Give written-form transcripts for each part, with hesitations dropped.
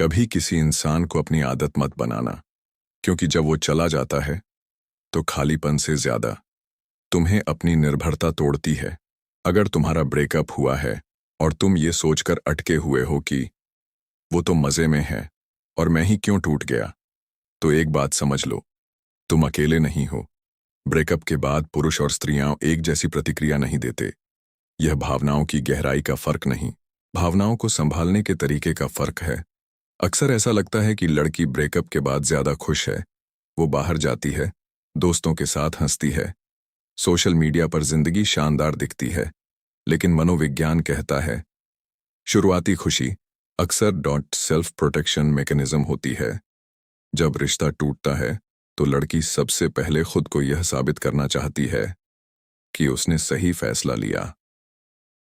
कभी किसी इंसान को अपनी आदत मत बनाना, क्योंकि जब वो चला जाता है तो खालीपन से ज्यादा तुम्हें अपनी निर्भरता तोड़ती है। अगर तुम्हारा ब्रेकअप हुआ है और तुम ये सोचकर अटके हुए हो कि वो तो मजे में है और मैं ही क्यों टूट गया, तो एक बात समझ लो, तुम अकेले नहीं हो। ब्रेकअप के बाद पुरुष और स्त्रियां एक जैसी प्रतिक्रिया नहीं देते। यह भावनाओं की गहराई का फर्क नहीं, भावनाओं को संभालने के तरीके का फर्क है। अक्सर ऐसा लगता है कि लड़की ब्रेकअप के बाद ज्यादा खुश है। वो बाहर जाती है, दोस्तों के साथ हंसती है, सोशल मीडिया पर जिंदगी शानदार दिखती है। लेकिन मनोविज्ञान कहता है शुरुआती खुशी अक्सर सेल्फ प्रोटेक्शन मैकेनिज्म होती है। जब रिश्ता टूटता है तो लड़की सबसे पहले खुद को यह साबित करना चाहती है कि उसने सही फैसला लिया।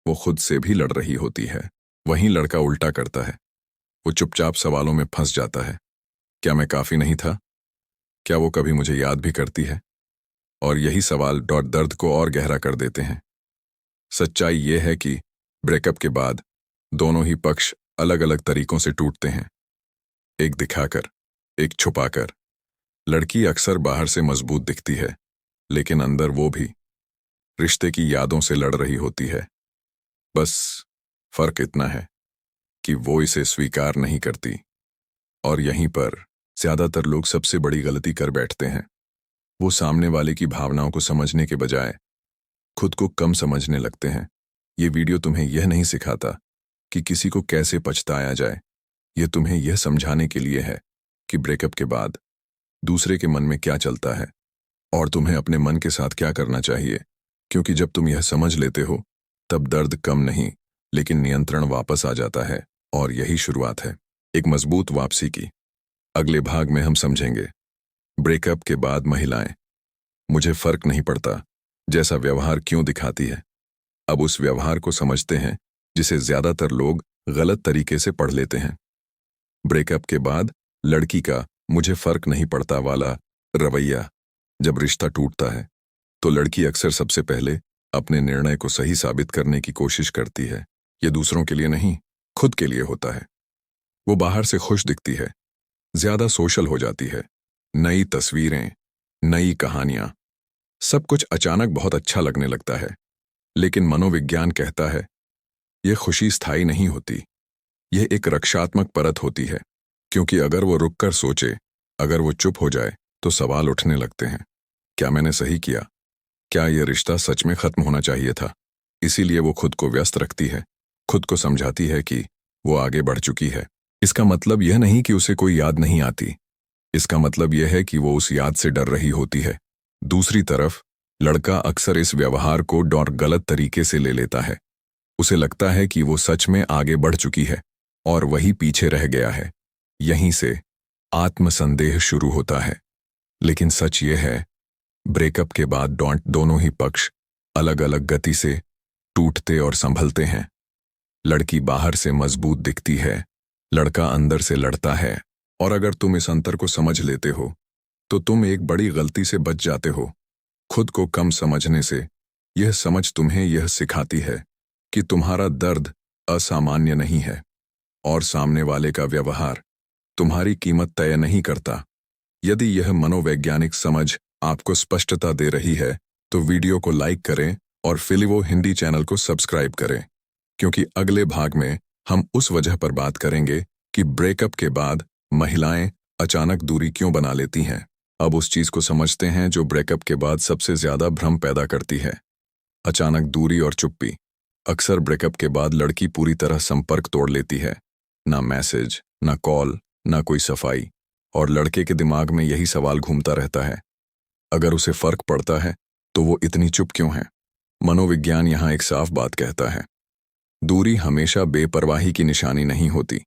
वो खुद से भी लड़ रही होती है। वहीं लड़का उल्टा करता है। वो चुपचाप सवालों में फंस जाता है। क्या मैं काफी नहीं था? क्या वो कभी मुझे याद भी करती है? और यही सवाल दर्द को और गहरा कर देते हैं। सच्चाई ये है कि ब्रेकअप के बाद दोनों ही पक्ष अलग अलग तरीकों से टूटते हैं, एक दिखाकर, एक छुपाकर। लड़की अक्सर बाहर से मजबूत दिखती है, लेकिन अंदर वो भी रिश्ते की यादों से लड़ रही होती है। बस फर्क इतना है कि वो इसे स्वीकार नहीं करती। और यहीं पर ज्यादातर लोग सबसे बड़ी गलती कर बैठते हैं। वो सामने वाले की भावनाओं को समझने के बजाय खुद को कम समझने लगते हैं। ये वीडियो तुम्हें यह नहीं सिखाता कि किसी को कैसे पछताया जाए। ये तुम्हें यह समझाने के लिए है कि ब्रेकअप के बाद दूसरे के मन में क्या चलता है और तुम्हें अपने मन के साथ क्या करना चाहिए। क्योंकि जब तुम यह समझ लेते हो तब दर्द कम नहीं, लेकिन नियंत्रण वापस आ जाता है। और यही शुरुआत है एक मजबूत वापसी की। अगले भाग में हम समझेंगे ब्रेकअप के बाद महिलाएं मुझे फर्क नहीं पड़ता जैसा व्यवहार क्यों दिखाती है। अब उस व्यवहार को समझते हैं जिसे ज्यादातर लोग गलत तरीके से पढ़ लेते हैं। ब्रेकअप के बाद लड़की का मुझे फर्क नहीं पड़ता वाला रवैया। जब रिश्ता टूटता है तो लड़की अक्सर सबसे पहले अपने निर्णय को सही साबित करने की कोशिश करती है। ये दूसरों के लिए नहीं, खुद के लिए होता है। वो बाहर से खुश दिखती है, ज्यादा सोशल हो जाती है, नई तस्वीरें, नई कहानियां, सब कुछ अचानक बहुत अच्छा लगने लगता है। लेकिन मनोविज्ञान कहता है यह खुशी स्थायी नहीं होती। यह एक रक्षात्मक परत होती है। क्योंकि अगर वो रुककर सोचे, अगर वो चुप हो जाए, तो सवाल उठने लगते हैं, क्या मैंने सही किया? क्या यह रिश्ता सच में खत्म होना चाहिए था? इसीलिए वो खुद को व्यस्त रखती है, खुद को समझाती है कि वो आगे बढ़ चुकी है। इसका मतलब यह नहीं कि उसे कोई याद नहीं आती। इसका मतलब यह है कि वो उस याद से डर रही होती है। दूसरी तरफ लड़का अक्सर इस व्यवहार को गलत तरीके से ले लेता है। उसे लगता है कि वो सच में आगे बढ़ चुकी है और वही पीछे रह गया है। यहीं से आत्मसंदेह शुरू होता है। लेकिन सच ये है, ब्रेकअप के बाद दोनों ही पक्ष अलग अलग गति से टूटते और संभलते हैं। लड़की बाहर से मजबूत दिखती है, लड़का अंदर से लड़ता है। और अगर तुम इस अंतर को समझ लेते हो तो तुम एक बड़ी गलती से बच जाते हो। खुद को कम समझने से यह समझ तुम्हें यह सिखाती है कि तुम्हारा दर्द असामान्य नहीं है और सामने वाले का व्यवहार तुम्हारी कीमत तय नहीं करता। यदि यह मनोवैज्ञानिक समझ आपको स्पष्टता दे रही है तो वीडियो को लाइक करें और फिलिवो हिंदी चैनल को सब्सक्राइब करें, क्योंकि अगले भाग में हम उस वजह पर बात करेंगे कि ब्रेकअप के बाद महिलाएं अचानक दूरी क्यों बना लेती हैं। अब उस चीज को समझते हैं जो ब्रेकअप के बाद सबसे ज्यादा भ्रम पैदा करती है, अचानक दूरी और चुप्पी। अक्सर ब्रेकअप के बाद लड़की पूरी तरह संपर्क तोड़ लेती है, ना मैसेज, ना कॉल, ना कोई सफाई। और लड़के के दिमाग में यही सवाल घूमता रहता है, अगर उसे फर्क पड़ता है तो वो इतनी चुप क्यों है। मनोविज्ञान यहाँ एक साफ बात कहता है, दूरी हमेशा बेपरवाही की निशानी नहीं होती।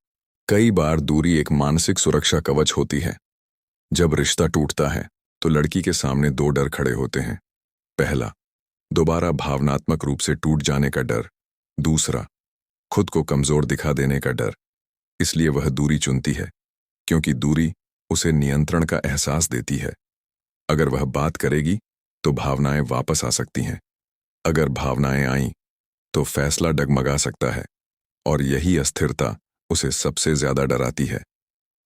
कई बार दूरी एक मानसिक सुरक्षा कवच होती है। जब रिश्ता टूटता है तो लड़की के सामने दो डर खड़े होते हैं। पहला, दोबारा भावनात्मक रूप से टूट जाने का डर। दूसरा, खुद को कमजोर दिखा देने का डर। इसलिए वह दूरी चुनती है, क्योंकि दूरी उसे नियंत्रण का एहसास देती है। अगर वह बात करेगी तो भावनाएं वापस आ सकती हैं। अगर भावनाएं आईं तो फैसला डगमगा सकता है। और यही अस्थिरता उसे सबसे ज्यादा डराती है।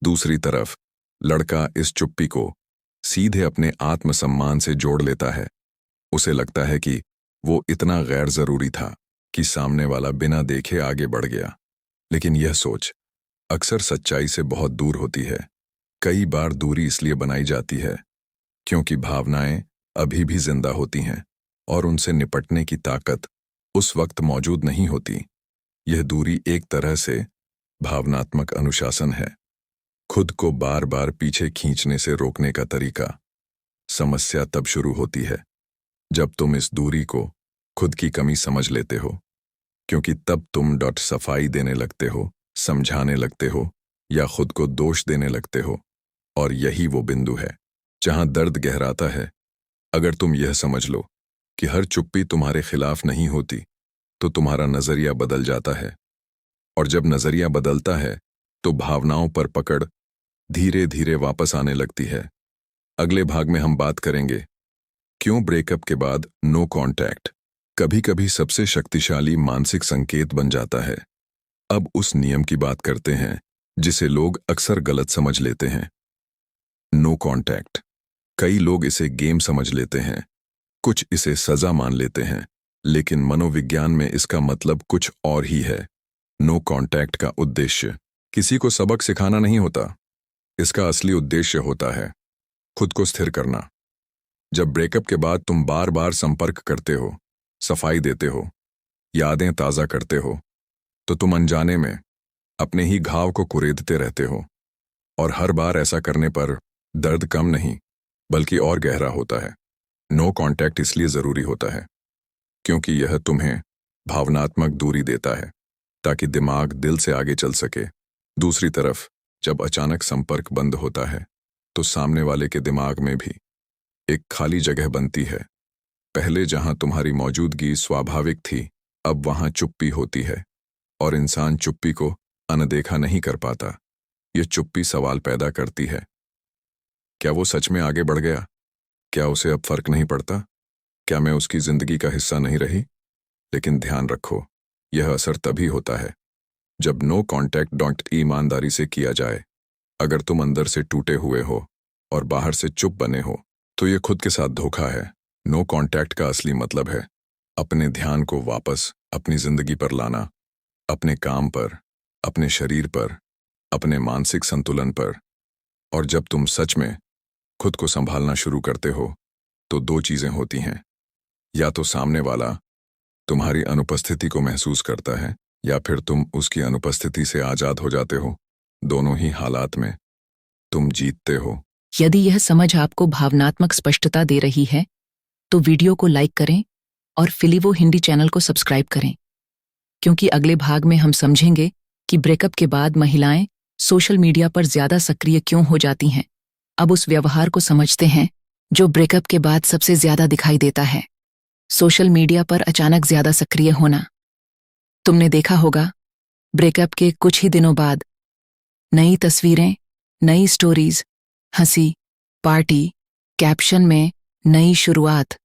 दूसरी तरफ लड़का इस चुप्पी को सीधे अपने आत्मसम्मान से जोड़ लेता है। उसे लगता है कि वो इतना गैर जरूरी था कि सामने वाला बिना देखे आगे बढ़ गया। लेकिन यह सोच अक्सर सच्चाई से बहुत दूर होती है। कई बार दूरी इसलिए बनाई जाती है क्योंकि भावनाएं अभी भी जिंदा होती हैं और उनसे निपटने की ताकत उस वक्त मौजूद नहीं होती। यह दूरी एक तरह से भावनात्मक अनुशासन है, खुद को बार बार पीछे खींचने से रोकने का तरीका। समस्या तब शुरू होती है जब तुम इस दूरी को खुद की कमी समझ लेते हो, क्योंकि तब तुम सफाई देने लगते हो, समझाने लगते हो या खुद को दोष देने लगते हो। और यही वो बिंदु है जहां दर्द गहराता है। अगर तुम यह समझ लो कि हर चुप्पी तुम्हारे खिलाफ नहीं होती, तो तुम्हारा नजरिया बदल जाता है। और जब नजरिया बदलता है तो भावनाओं पर पकड़ धीरे धीरे वापस आने लगती है। अगले भाग में हम बात करेंगे क्यों ब्रेकअप के बाद नो कॉन्टैक्ट कभी कभी सबसे शक्तिशाली मानसिक संकेत बन जाता है। अब उस नियम की बात करते हैं जिसे लोग अक्सर गलत समझ लेते हैं। No contact. कई लोग इसे गेम समझ लेते हैं, कुछ इसे सजा मान लेते हैं, लेकिन मनोविज्ञान में इसका मतलब कुछ और ही है। नो कॉन्टैक्ट का उद्देश्य किसी को सबक सिखाना नहीं होता। इसका असली उद्देश्य होता है खुद को स्थिर करना। जब ब्रेकअप के बाद तुम बार बार संपर्क करते हो, सफाई देते हो, यादें ताज़ा करते हो, तो तुम अनजाने में अपने ही घाव को कुरेदते रहते हो। और हर बार ऐसा करने पर दर्द कम नहीं बल्कि और गहरा होता है। नो कॉन्टैक्ट इसलिए ज़रूरी होता है क्योंकि यह तुम्हें भावनात्मक दूरी देता है ताकि दिमाग दिल से आगे चल सके। दूसरी तरफ जब अचानक संपर्क बंद होता है तो सामने वाले के दिमाग में भी एक खाली जगह बनती है। पहले जहां तुम्हारी मौजूदगी स्वाभाविक थी, अब वहां चुप्पी होती है और इंसान चुप्पी को अनदेखा नहीं कर पाता। ये चुप्पी सवाल पैदा करती है, क्या वो सच में आगे बढ़ गया? क्या उसे अब फर्क नहीं पड़ता? क्या मैं उसकी जिंदगी का हिस्सा नहीं रही? लेकिन ध्यान रखो, यह असर तभी होता है जब नो कॉन्टैक्ट ईमानदारी से किया जाए। अगर तुम अंदर से टूटे हुए हो और बाहर से चुप बने हो तो ये खुद के साथ धोखा है। नो कॉन्टैक्ट का असली मतलब है अपने ध्यान को वापस अपनी जिंदगी पर लाना, अपने काम पर, अपने शरीर पर, अपने मानसिक संतुलन पर। और जब तुम सच में खुद को संभालना शुरू करते हो तो दो चीजें होती हैं, या तो सामने वाला तुम्हारी अनुपस्थिति को महसूस करता है या फिर तुम उसकी अनुपस्थिति से आजाद हो जाते हो। दोनों ही हालात में तुम जीतते हो। यदि यह समझ आपको भावनात्मक स्पष्टता दे रही है तो वीडियो को लाइक करें और फिलीवो हिंदी चैनल को सब्सक्राइब करें, क्योंकि अगले भाग में हम समझेंगे कि ब्रेकअप के बाद महिलाएं सोशल मीडिया पर ज्यादा सक्रिय क्यों हो जाती हैं। अब उस व्यवहार को समझते हैं जो ब्रेकअप के बाद सबसे ज्यादा दिखाई देता है, सोशल मीडिया पर अचानक ज्यादा सक्रिय होना। तुमने देखा होगा, ब्रेकअप के कुछ ही दिनों बाद नई तस्वीरें, नई स्टोरीज, हंसी, पार्टी, कैप्शन में नई शुरुआत,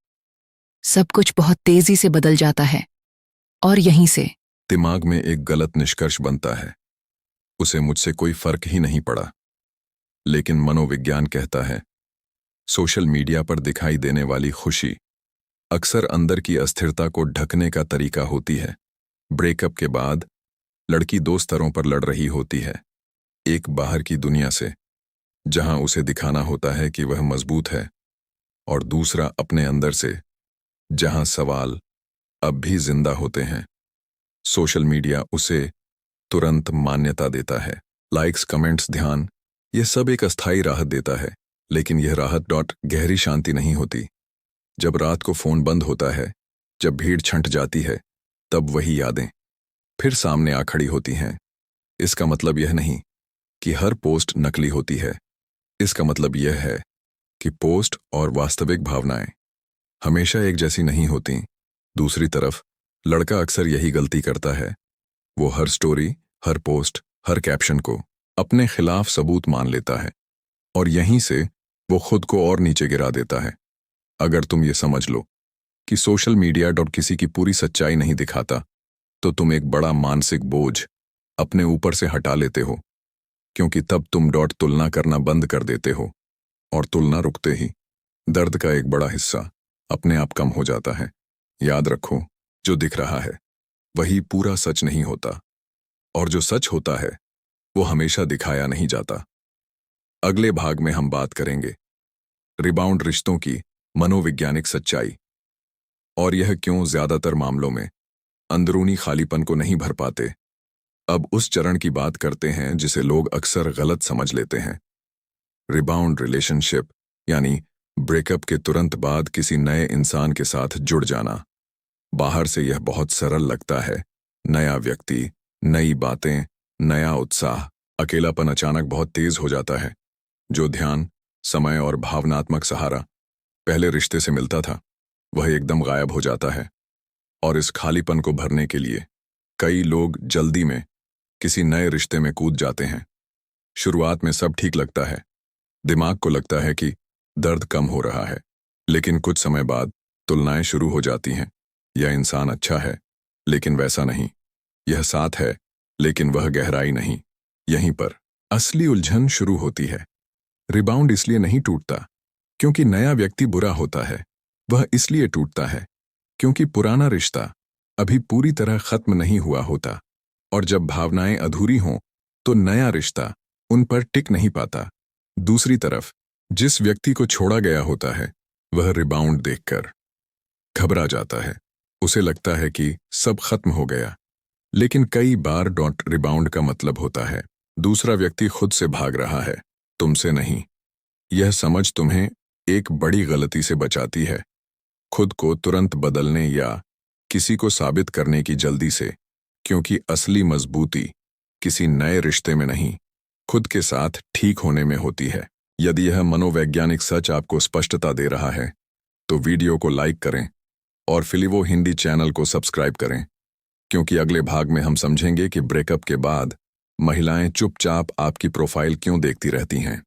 सब कुछ बहुत तेजी से बदल जाता है। और यहीं से दिमाग में एक गलत निष्कर्ष बनता है, उसे मुझसे कोई फर्क ही नहीं पड़ा। लेकिन मनोविज्ञान कहता है सोशल मीडिया पर दिखाई देने वाली खुशी अक्सर अंदर की अस्थिरता को ढकने का तरीका होती है। ब्रेकअप के बाद लड़की दो स्तरों पर लड़ रही होती है, एक बाहर की दुनिया से जहां उसे दिखाना होता है कि वह मजबूत है, और दूसरा अपने अंदर से जहां सवाल अब भी जिंदा होते हैं। सोशल मीडिया उसे तुरंत मान्यता देता है, लाइक्स, कमेंट्स, ध्यान, यह सब एक अस्थायी राहत देता है। लेकिन यह राहत गहरी शांति नहीं होती। जब रात को फोन बंद होता है, जब भीड़ छंट जाती है, तब वही यादें फिर सामने आ खड़ी होती हैं। इसका मतलब यह नहीं कि हर पोस्ट नकली होती है, इसका मतलब यह है कि पोस्ट और वास्तविक भावनाएं हमेशा एक जैसी नहीं होती। दूसरी तरफ लड़का अक्सर यही गलती करता है, वो हर स्टोरी, हर पोस्ट, हर कैप्शन को अपने खिलाफ सबूत मान लेता है और यहीं से वो खुद को और नीचे गिरा देता है। अगर तुम ये समझ लो कि सोशल मीडिया किसी की पूरी सच्चाई नहीं दिखाता, तो तुम एक बड़ा मानसिक बोझ अपने ऊपर से हटा लेते हो, क्योंकि तब तुम डॉट तुलना करना बंद कर देते हो, और तुलना रुकते ही दर्द का एक बड़ा हिस्सा अपने आप कम हो जाता है। याद रखो, जो दिख रहा है वही पूरा सच नहीं होता, और जो सच होता है वो हमेशा दिखाया नहीं जाता। अगले भाग में हम बात करेंगे रिबाउंड रिश्तों की मनोवैज्ञानिक सच्चाई, और यह क्यों ज्यादातर मामलों में अंदरूनी खालीपन को नहीं भर पाते। अब उस चरण की बात करते हैं जिसे लोग अक्सर गलत समझ लेते हैं। रिबाउंड रिलेशनशिप यानी ब्रेकअप के तुरंत बाद किसी नए इंसान के साथ जुड़ जाना। बाहर से यह बहुत सरल लगता है, नया व्यक्ति, नई बातें, नया उत्साह। अकेलापन अचानक बहुत तेज हो जाता है। जो ध्यान, समय और भावनात्मक सहारा पहले रिश्ते से मिलता था वह एकदम गायब हो जाता है, और इस खालीपन को भरने के लिए कई लोग जल्दी में किसी नए रिश्ते में कूद जाते हैं। शुरुआत में सब ठीक लगता है, दिमाग को लगता है कि दर्द कम हो रहा है, लेकिन कुछ समय बाद तुलनाएं शुरू हो जाती हैं। यह इंसान अच्छा है लेकिन वैसा नहीं, यह साथ है लेकिन वह गहराई नहीं। यहीं पर असली उलझन शुरू होती है। रिबाउंड इसलिए नहीं टूटता क्योंकि नया व्यक्ति बुरा होता है, वह इसलिए टूटता है क्योंकि पुराना रिश्ता अभी पूरी तरह खत्म नहीं हुआ होता, और जब भावनाएं अधूरी हों तो नया रिश्ता उन पर टिक नहीं पाता। दूसरी तरफ जिस व्यक्ति को छोड़ा गया होता है वह रिबाउंड देखकर घबरा जाता है। उसे लगता है कि सब खत्म हो गया, लेकिन कई बार डॉट रिबाउंड का मतलब होता है दूसरा व्यक्ति खुद से भाग रहा है, तुमसे नहीं। यह समझ तुम्हें एक बड़ी गलती से बचाती है, खुद को तुरंत बदलने या किसी को साबित करने की जल्दी से, क्योंकि असली मजबूती किसी नए रिश्ते में नहीं, खुद के साथ ठीक होने में होती है। यदि यह मनोवैज्ञानिक सच आपको स्पष्टता दे रहा है तो वीडियो को लाइक करें और फिलिवो हिंदी चैनल को सब्सक्राइब करें, क्योंकि अगले भाग में हम समझेंगे कि ब्रेकअप के बाद महिलाएं चुपचाप आपकी प्रोफाइल क्यों देखती रहती हैं।